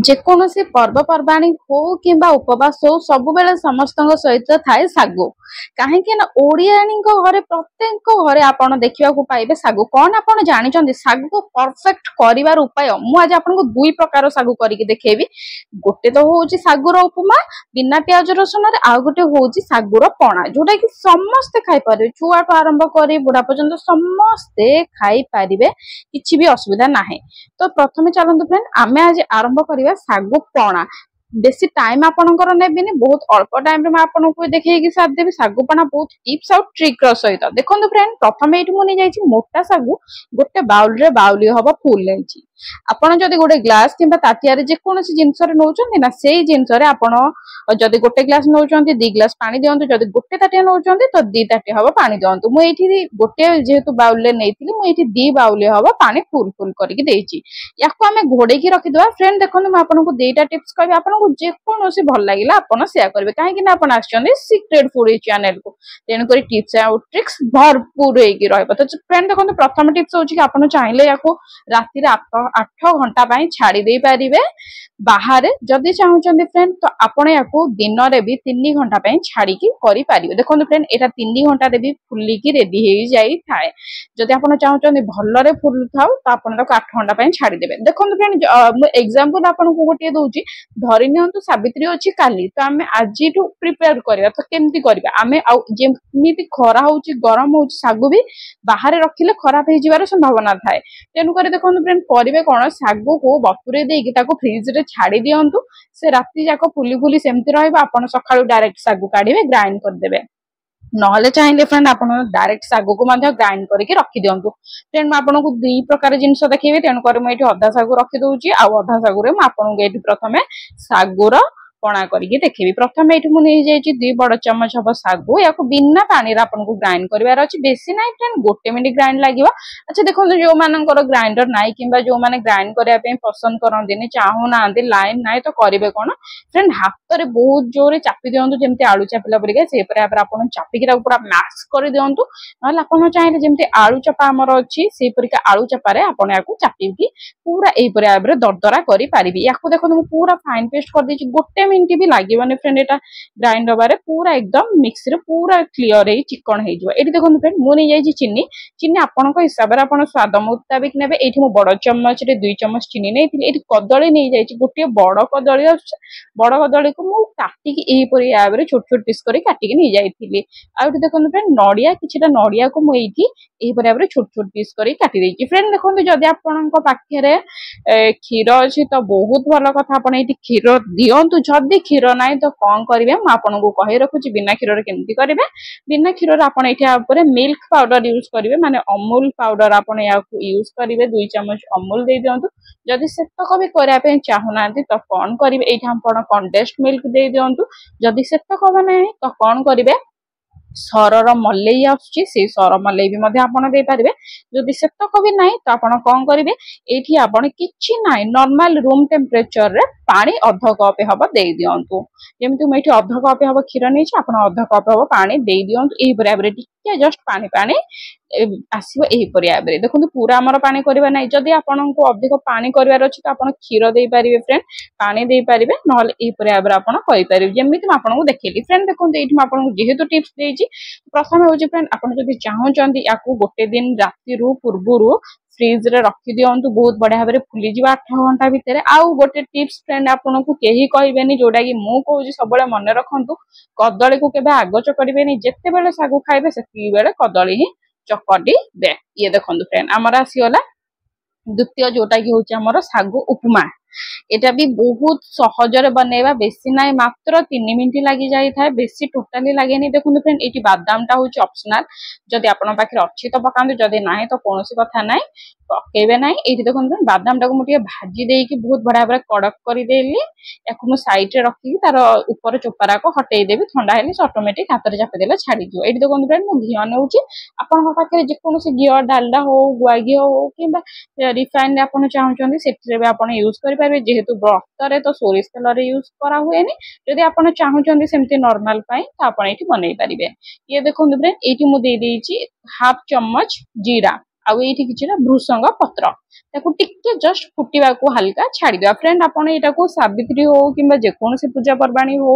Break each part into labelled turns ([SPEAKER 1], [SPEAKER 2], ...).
[SPEAKER 1] ଯେକୌଣସି ପର୍ବପର୍ବାଣୀ ହଉ କିମ୍ବା ଉପବାସ ହଉ ସବୁବେଳେ ସମସ୍ତଙ୍କ ସହିତ ଥାଏ ଶାଗୁ। କାହିଁକି ନା ଓଡ଼ିଆଣୀଙ୍କ ଘରେ ପ୍ରତ୍ୟେକ ଘରେ ଆପଣ ଦେଖିବାକୁ ପାଇବେ ଶାଗୁ। କଣ ଆପଣ ଜାଣିଛନ୍ତି ଶାଗୁ ପରଫେକ୍ଟ କରିବାର ଉପାୟ? ମୁଁ ଆଜି ଆପଣଙ୍କୁ ଦୁଇ ପ୍ରକାର ଶାଗୁ କରିକି ଦେଖେଇବି। ଗୋଟେ ତ ହଉଛି ଶାଗୁର ଉପମା ବିନା ପିଆଜ ରସୁଣରେ, ଆଉ ଗୋଟେ ହଉଛି ଶାଗୁର ପଣା, ଯୋଉଟା କି ସମସ୍ତେ ଖାଇପାରିବେ, ଛୁଆଠୁ ଆରମ୍ଭ କରି ବୁଢା ପର୍ଯ୍ୟନ୍ତ ସମସ୍ତେ ଖାଇପାରିବେ, କିଛି ବି ଅସୁବିଧା ନାହିଁ। ତ ପ୍ରଥମେ ଚାଲନ୍ତୁ ଫ୍ରେଣ୍ଡ ଆମେ ଆଜି ଆରମ୍ଭ କରିବା ଶାଗୁ ପଣା। ବେଶୀ ଟାଇମ ଆପଣଙ୍କର ନେବିନି, ବହୁତ ଅଳ୍ପ ଟାଇମରେ ମୁଁ ଆପଣଙ୍କୁ ଦେଖେଇକି ସାରିଦେବି ଶାଗୁ ପଣା ବହୁତ ଟିପ୍ସ ଆଉ ଟ୍ରିକ ର ସହିତ। ଦେଖନ୍ତୁ ଫ୍ରେଣ୍ଡ ପ୍ରଥମେ ଏଇଠି ମୁଁ ନେଇଯାଇଛି ମୋଟା ଶାଗୁ, ଗୋଟେ ବାଉଲରେ ବାଉଲି ହବ ଫୁଲ ନେଇଛି। ଆପଣ ଯଦି ଗୋଟେ ଗ୍ଲାସ କିମ୍ବା ତାଟିଆରେ ଯେକୌଣସି ଜିନିଷରେ ନଉଛନ୍ତି ନା, ସେଇ ଜିନିଷରେ ଆପଣ ଯଦି ଗୋଟେ ଗ୍ଲାସ ନଉଛନ୍ତି 2 ଗ୍ଲାସ ପାଣି ଦିଅନ୍ତୁ, ଯଦି ଗୋଟେ ତାଟିଆ ନଉଛନ୍ତି ତ 2 ତାଟିଆ ହବ ପାଣି ଦିଅନ୍ତୁ। ମୁଁ ଏଇଠି ଗୋଟେ ଯେହେତୁ ବାଉଲରେ ନେଇଥିଲି, ମୁଁ ଏଇଠି 2 ବାଉଲି ହବ ପାଣି ଫୁଲ ଫୁଲ କରିକି ଦେଇଛି। ୟାକୁ ଆମେ ଘୋଡେଇକି ରଖିଦବା। ଫ୍ରେଣ୍ଡ ଦେଖନ୍ତୁ ମୁଁ ଆପଣଙ୍କୁ 2ଟା ଟିପ୍ସ କହିବି, ଆପଣଙ୍କୁ ଯେକୌଣସି ଭଲ ଲାଗିଲା ଆପଣ ସେୟା କରିବେ, କାହିଁକି ନା ଆପଣ ଆସିଛନ୍ତି ସିକ୍ରେଟ ଫୁଡ ଚ୍ୟାନେଲକୁ, ତେଣୁକରି ଟିପ୍ସ ଆଉ ଟ୍ରିକ୍ସ ଭରପୁର ହେଇକି ରହିବ। ତ ଫ୍ରେଣ୍ଡ ଦେଖନ୍ତୁ ପ୍ରଥମ ଟିପ୍ସ ହଉଛି କି ଆପଣ ଚାହିଁଲେ ୟାକୁ ରାତିରେ 8 ଘଣ୍ଟା ପାଇଁ ଛାଡି ଦେଇ ପାରିବେ ବାହାରେ। ଯଦି ଚାହୁଁଛନ୍ତି ଫ୍ରେଣ୍ଡ ତ ଆପଣ ୟାକୁ ଦିନରେ ବି 3 ଘଣ୍ଟା ପାଇଁ ଛାଡିକି କରିପାରିବେ। ଦେଖନ୍ତୁ ଫ୍ରେଣ୍ଡ ଏଇଟା 3 ଘଣ୍ଟାରେ ବି ଫୁଲିକି ରେଡି ହେଇଯାଇଥାଏ। ଯଦି ଆପଣ ଚାହୁଁଛନ୍ତି ଭଲରେ ଫୁଲୁଥାଉ ତ ଆପଣ ତାକୁ 8 ଘଣ୍ଟା ପାଇଁ ଛାଡିଦେବେ। ଦେଖନ୍ତୁ ଫ୍ରେଣ୍ଡ ମୁଁ ଏକ୍ସାମ୍ପଲ ଆପଣଙ୍କୁ ଗୋଟିଏ ଦଉଛି, ଧରି ନିଅନ୍ତୁ ସାବିତ୍ରୀ ଅଛି କାଲି, ତ ଆମେ ଆଜିଠୁ ପ୍ରିପେୟାର କରିବା। ତ କେମିତି କରିବା? ଆମେ ଆଉ ଯେମିତି ଖରା ହଉଛି ଗରମ ହଉଛି, ଶାଗୁ ବି ବାହାରେ ରଖିଲେ ଖରାପ ହେଇଯିବାର ସମ୍ଭାବନା ଥାଏ। ତେଣୁକରି ଦେଖନ୍ତୁ ଫ୍ରେଣ୍ଡ କରିବେ କଣ, ଶାଗୁକୁ ବତୁରେଇ ଦେଇକି ତାକୁ ଫ୍ରିଜରେ ଛାଡି ଦିଅନ୍ତୁ। ସେ ରାତି ଯାକ ଫୁଲି ଫୁଲି ସେମିତି ରହିବ। ଆପଣ ସକାଳୁ ଡାଇରେକ୍ଟ ଶାଗୁ କାଢିବେ, ଗ୍ରାଇଣ୍ଡ କରିଦେବେ। ନହେଲେ ଚାହିଁଲେ ଫ୍ରେଣ୍ଡ ଆପଣ ଡାଇରେକ୍ଟ ଶାଗୁକୁ ମଧ୍ୟ ଗ୍ରାଇଣ୍ଡ କରିକି ରଖିଦିଅନ୍ତୁ। ଫ୍ରେଣ୍ଡ ମୁଁ ଆପଣଙ୍କୁ 2 ପ୍ରକାର ଜିନିଷ ଦେଖେଇବି, ତେଣୁକରି ମୁଁ ଏଇଠି ଅଧା ଶାଗୁ ରଖିଦଉଛି, ଆଉ ଅଧା ଶାଗୁରେ ମୁଁ ଆପଣଙ୍କୁ ଏଇଠି ପ୍ରଥମେ ଶାଗୁର ପଣା କରିକି ଦେଖେଇବି। ପ୍ରଥମେ ଏଇଠି ମୁଁ ନେଇଯାଇଛି 2 ବଡ ଚାମଚ ହବ ଶାଗୁ। ୟାକୁ ବିନା ପାଣିରେ ଆପଣଙ୍କୁ ଗ୍ରାଇଣ୍ଡ କରିବାର ଅଛି, ବେଶୀ ନାହିଁ ଫ୍ରେଣ୍ଡ, 1 ମିନିଟ ଗ୍ରାଇଣ୍ଡ ଲାଗିବ। ଆଚ୍ଛା ଦେଖନ୍ତୁ ଯୋଉମାନଙ୍କର ଗ୍ରାଇଣ୍ଡର ନାହିଁ କିମ୍ବା ଯୋଉମାନେ ଗ୍ରାଇଣ୍ଡ କରିବା ପାଇଁ ପସନ୍ଦ କରନ୍ତିନି, ଚାହୁଁନାହାନ୍ତି, ଲାଇନ ନାହିଁ, ତ କରିବେ କଣ ଫ୍ରେଣ୍ଡ, ହାତରେ ବହୁତ ଜୋରରେ ଚାପି ଦିଅନ୍ତୁ, ଯେମିତି ଆଳୁ ଚାପିଲା ପରିକା ସେପରି ଭାବରେ ଆପଣ ଚାପିକି ତାକୁ ପୁରା ମ୍ୟାଶ କରିଦିଅନ୍ତୁ। ନହେଲେ ଆପଣ ଚାହିଁଲେ ଯେମିତି ଆଳୁ ଚପା ଆମର ଅଛି ସେଇପରିକା ଆଳୁ ଚପାରେ ଆପଣ ୟାକୁ ଚାପିକି ପୁରା ଏଇପରି ଭାବରେ ଦରଦରା କରିପାରିବି। ୟାକୁ ଦେଖନ୍ତୁ ମୁଁ ପୁରା ଫାଇନ ପେଷ୍ଟ କରିଦେଇଛି, 1 ମିନିଟ ବି ଲାଗିବନି ଫ୍ରେଣ୍ଡ ଏଟା ଗ୍ରାଇଣ୍ଡ ହବାରେ, ପୁରା ଏକଦମ ମିକ୍ସିରେ ପୁରା କ୍ଲିୟର ହେଇ ଚିକଣ ହେଇଯିବ। ଏଠି ଦେଖନ୍ତୁ ଫ୍ରେଣ୍ଡ ମୁଁ ନେଇଯାଇଛି ଚିନି। ଚିନି ଆପଣଙ୍କ ହିସାବରେ ଆପଣ ସ୍ୱାଦ ମୁତାବିକ ନେବେ। ଏଇଠି ମୁଁ ବଡ ଚାମଚରେ 2 ଚାମଚ ଚିନି ନେଇଥିଲି। ଏଠି କଦଳୀ ନେଇଯାଇଛି, ଗୋଟିଏ ବଡ କଦଳୀ ଅଛି, ବଡ କଦଳୀକୁ ମୁଁ କାଟିକି ଏଇପରି ଭାବରେ ଛୋଟ ଛୋଟ ପିସ୍ କରି କାଟିକି ନେଇଯାଇଥିଲି। ଆଉ ଏଠି ଦେଖନ୍ତୁ ଫ୍ରେଣ୍ଡ ନଡିଆ, କିଛିଟା ନଡିଆକୁ ମୁଁ ଏଇଠି ଏଇପରି ଭାବରେ ଛୋଟ ଛୋଟ ପିସ୍ କରି କାଟି ଦେଇଛି। ଫ୍ରେଣ୍ଡ ଦେଖନ୍ତୁ ଯଦି ଆପଣଙ୍କ ପାଖରେ କ୍ଷୀର ଅଛି ତ ବହୁତ ଭଲ କଥା, ଆପଣ ଏଇଠି କ୍ଷୀର ଦିଅନ୍ତୁ। ଯଦି କ୍ଷୀର ନାହିଁ ତ କଣ କରିବେ ମୁଁ ଆପଣଙ୍କୁ କହି ରଖୁଛି ବିନା କ୍ଷୀରରେ କେମିତି କରିବେ। ବିନା କ୍ଷୀରରେ ଆପଣ ଏଇଠି ଉପରେ ମିଲ୍କ ପାଉଡର ୟୁଜ କରିବେ, ମାନେ ଅମୁଲ ପାଉଡର ଆପଣ ୟାକୁ ୟୁଜ କରିବେ। 2 ଚାମଚ ଅମୁଲ ଦେଇ ଦିଅନ୍ତୁ। ଯଦି ସେତକ ବି କରିବା ପାଇଁ ଚାହୁଁନାହାନ୍ତି ତ କଣ କରିବେ, ଏଇଠି ଆପଣ କଣ୍ଡେନ୍ସଡ ମିଲ୍କ ଦେଇ ଦିଅନ୍ତୁ। ଯଦି ସେତକ ନାହିଁ ତ କଣ କରିବେ, ସରର ମଲେଇ ଆସୁଛି, ସେଇ ସର ମଲେଇ ବି ମଧ୍ୟ ଆପଣ ଦେଇପାରିବେ। ଯଦି ସେତକ ବି ନାହିଁ ତ ଆପଣ କଣ କରିବେ, ଏଇଠି ଆପଣ କିଛି ନାହିଁ ନର୍ମାଲ ରୁମ ଟେମ୍ପରେଚରରେ ପାଣି 1/2 କପ୍ ହବ ଦେଇ ଦିଅନ୍ତୁ। ଯେମିତି ମୁଁ ଏଇଠି 1/2 କପ୍ ହବ କ୍ଷୀର ନେଇଛି, ଆପଣ 1/2 କପ୍ ହବ ପାଣି ଦେଇ ଦିଅନ୍ତୁ। ଏଇପରି ଭାବରେ ଟିକେ ଜଷ୍ଟ ପାଣି ପାଣି ଆସିବ ଏଇପରି ଭାବରେ। ଦେଖନ୍ତୁ ପୁରା ଆମର ପାଣି କରିବା ନାହିଁ, ଯଦି ଆପଣଙ୍କୁ ଅଧିକ ପାଣି କରିବାର ଅଛି ତ ଆପଣ କ୍ଷୀର ଦେଇପାରିବେ ଫ୍ରେଣ୍ଡ, ପାଣି ଦେଇପାରିବେ, ନହେଲେ ଏଇପରି ଭାବରେ ଆପଣ କରିପାରିବେ ଯେମିତି ମୁଁ ଆପଣଙ୍କୁ ଦେଖେଇଲି। ଫ୍ରେଣ୍ଡ ଦେଖନ୍ତୁ ଏଇଠି ମୁଁ ଆପଣଙ୍କୁ ଯେହେତୁ ଟିପ୍ସ ଦେଇଛି, ପ୍ରଥମେ ହଉଛି ଫ୍ରେଣ୍ଡ ଆପଣ ଯଦି ଚାହୁଁଛନ୍ତି ୟାକୁ 1 ଦିନ ରାତିରୁ ପୂର୍ବରୁ ଫ୍ରିଜରେ ରଖିଦିଅନ୍ତୁ, ବହୁତ ବଢିଆ ଭାବରେ ଫୁଲିଯିବ 8 ଘଣ୍ଟା ଭିତରେ। ଆଉ ଗୋଟେ ଟିପ୍ସ ଫ୍ରେଣ୍ଡ ଆପଣଙ୍କୁ କେହି କହିବେନି, ଯୋଉଟା କି ମୁଁ କହୁଛି ସବୁବେଳେ ମନେ ରଖନ୍ତୁ, କଦଳୀକୁ କେବେ ଆଗ ଚକଟିବେନି। ଯେତେବେଳେ ଶାଗୁ ଖାଇବେ ସେତିକି ବେଳେ କଦଳୀ ହିଁ ଚକଟିବେ। ଇଏ ଦେଖନ୍ତୁ ଫ୍ରେଣ୍ଡ ଆମର ଆସିଗଲା ଦ୍ୱିତୀୟ, ଯୋଉଟା କି ହଉଛି ଆମର ଶାଗୁ ଉପମା। এটা ବି ବହୁତ ସହଜରେ ବନେଇବା, ବେଶୀ ନାହିଁ, ମାତ୍ର 3 ମିନିଟ ଲାଗି ଯାଇଥାଏ, ବେଶୀ ଟୋଟାଲି ଲାଗେନି। ଦେଖନ୍ତୁ ଫ୍ରେଣ୍ଡ ଏଇଠି ବାଦାମଟା ହଉଛି ଅପସନାଲ, ଯଦି ଆପଣଙ୍କ ପାଖରେ ଅଛି ତ ପକାନ୍ତୁ, ଯଦି ନାହିଁ ତ କୌଣସି କଥା ନାହିଁ, ପକେଇବେ ନାହିଁ। ଏଇଠି ଦେଖନ୍ତୁ ବାଦାମଟାକୁ ମୁଁ ଟିକେ ଭାଜି ଦେଇକି ବହୁତ ବଢିଆ ଭାବରେ କଡକ କରିଦେଲି। ୟାକୁ ମୁଁ ସାଇଡରେ ରଖିକି ତାର ଉପର ଚୋପାରାକୁ ହଟେଇଦେବି, ଥଣ୍ଡା ହେଲେ ସେ ଅଟୋମେଟିକ ହାତରେ ଚାପିଦେଲେ ଛାଡିଯିବ। ଏଇଠି ଦେଖନ୍ତୁ ଫ୍ରେଣ୍ଡ ମୁଁ ଘିଅ ନେଉଛି, ଆପଣଙ୍କ ପାଖରେ ଯେକୌଣସି ଘିଅ, ଡାଲଡା ହଉ, ଗୁଆ ଘିଅ ହଉ କିମ୍ବା ରିଫାଇନ ଆପଣ ଚାହୁଁଛନ୍ତି ସେଥିରେ ବି ଆପଣ ୟୁଜ କରିପାରିବେ। ଯେହେତୁ ବ୍ରତରେ ତ ସୋରିଷ ତେଲରେ ୟୁଜ କରା ହୁଏନି, ଯଦି ଆପଣ ଚାହୁଁଛନ୍ତି ସେମିତି ନର୍ମାଲ ପାଇଁ ତ ଆପଣ ଏଇଠି ବନେଇ ପାରିବେ। ଇଏ ଦେଖନ୍ତୁ ଫ୍ରେଣ୍ଡ ଏଇଠି ମୁଁ ଦେଇଦେଇଛି 1/2 ଚାମଚ ଜିରା। आउ ये किसी भृसंग पत्र ताकू टिके जस्ट फुटिवा को हल्का छाड़ी दिया फ्रेंड आपण एटा को सावित्री हो कि जेकोसी पूजा पर्वाणी हो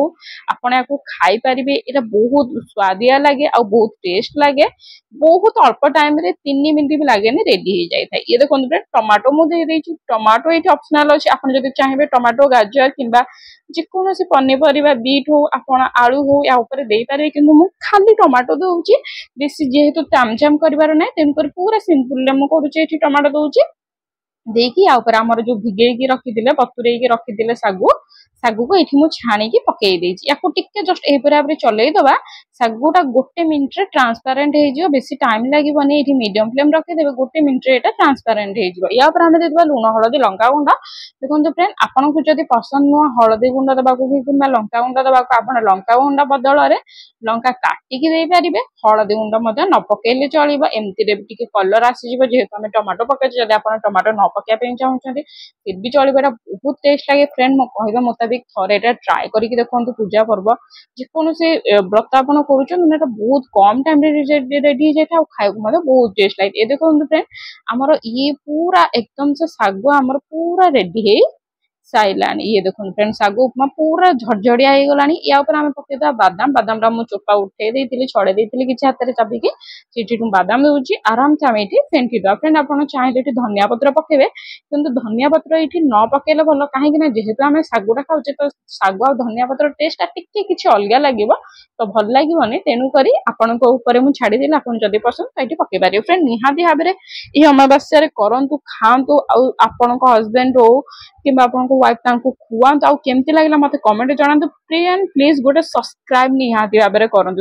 [SPEAKER 1] आपण या खाई पारिबे एटा बहुत स्वादिया लगे आ बहुत टेस्ट लगे बहुत अल्प टाइम रे 3 मिनिट भी लगे रेडी हो जाए ये देखो फ्रेंड टमाटो मु दे देछि टमाटो ये ऑप्शनल अछि आपण जदि चाहिबे टमाटो गाजर किंबा जेकोसी पनीपरिबा बीट हो आपण आलू हो या ऊपर देई पारे किंतु मु खाली टमाटो दउछि बेसी जेहेतु तामझाम करिवार नै तेन कर पूरा सिंपल ले मु करूछि एठी टमाटो दउछि देकी आ ऊपर हमर जो भिगेकी रखिदिले बतुरेकी रखिदिले सागु को एठी मु छाणी की पकेई देछि याको टिके जस्ट ए पराबरे चलेई दबा सागुटा गोटे मिनिट रे ट्रांसपेरेंट हे जियो बेसी टाइम लागिबोनी एठी मीडियम फ्लेम रखि देबे गोटे मिनिट रे एटा ट्रांसपेरेंट हे जियो या ऊपर हम देबा लूण हळदी लंका गुंडा देखंतु फ्रेंड आपन को जदी पसंद न हळदी गुंडा दबा को किबा लंका गुंडा दबा को आपन लंका गुंडा बदल रे लंका काटी की देई परिबे हळदी गुंडा मध्य न पकेले चलिबो एम्ति रे टिके कलर आसी जिवो जेहेतु हम टमाटो पके जदी आपन टमाटो न पके पे चाहउछथि फिर भी चलिबो एटा बहुत टेस्ट लागे फ्रेंड मो कहबा मुताबिक थरे एटा ट्राई करिक देखंतु पूजा पर्व जे कोनो से व्रत आपन करूछन एटा बहुत कम टाइम रे रेडी हो जाय खाय को मतलब बहुत टेस्ट लागे ए देखंतु फ्रेंड हमर ये पूरा एकदम से सागु हमर पूरा रेडी है साइलानी ये देखो फ्रेंड सागु उपमा पूरा झड़झड़िया हो गलानी या ऊपर हम पकेदा बादाम बादाम रा मु चोपा उठे देइतिली छड़े देइतिली किछि हाथ रे चाबी के सेठी बादाम देउची आराम से हम एठी फेंटी दा फ्रेंड आपन चाहे एठी धनिया पत्र पकेबे किंतु धनिया पत्र एठी न पकेले भलो काहे कि ना जेहेतु हम सागुटा खाउचे तो सागु आ धनिया पत्र टेस्ट टिके किछि अलगा लागिवो तो भल लागिवनी तेनु करी आपन को ऊपर मु छाडी देला आपन जदी पसंद तो एठी पके पारे फ्रेंड निहाती भाबरे ई अमावास्या रे करंतु खांतु आ आपन को हस्बैंड हो कि आपन को वाइफ तांको खुआंतु आ केमति लागला मते कमेंट जणांतु प्लीज गोटे सब्सक्राइब निहाती भाबरे करंतु।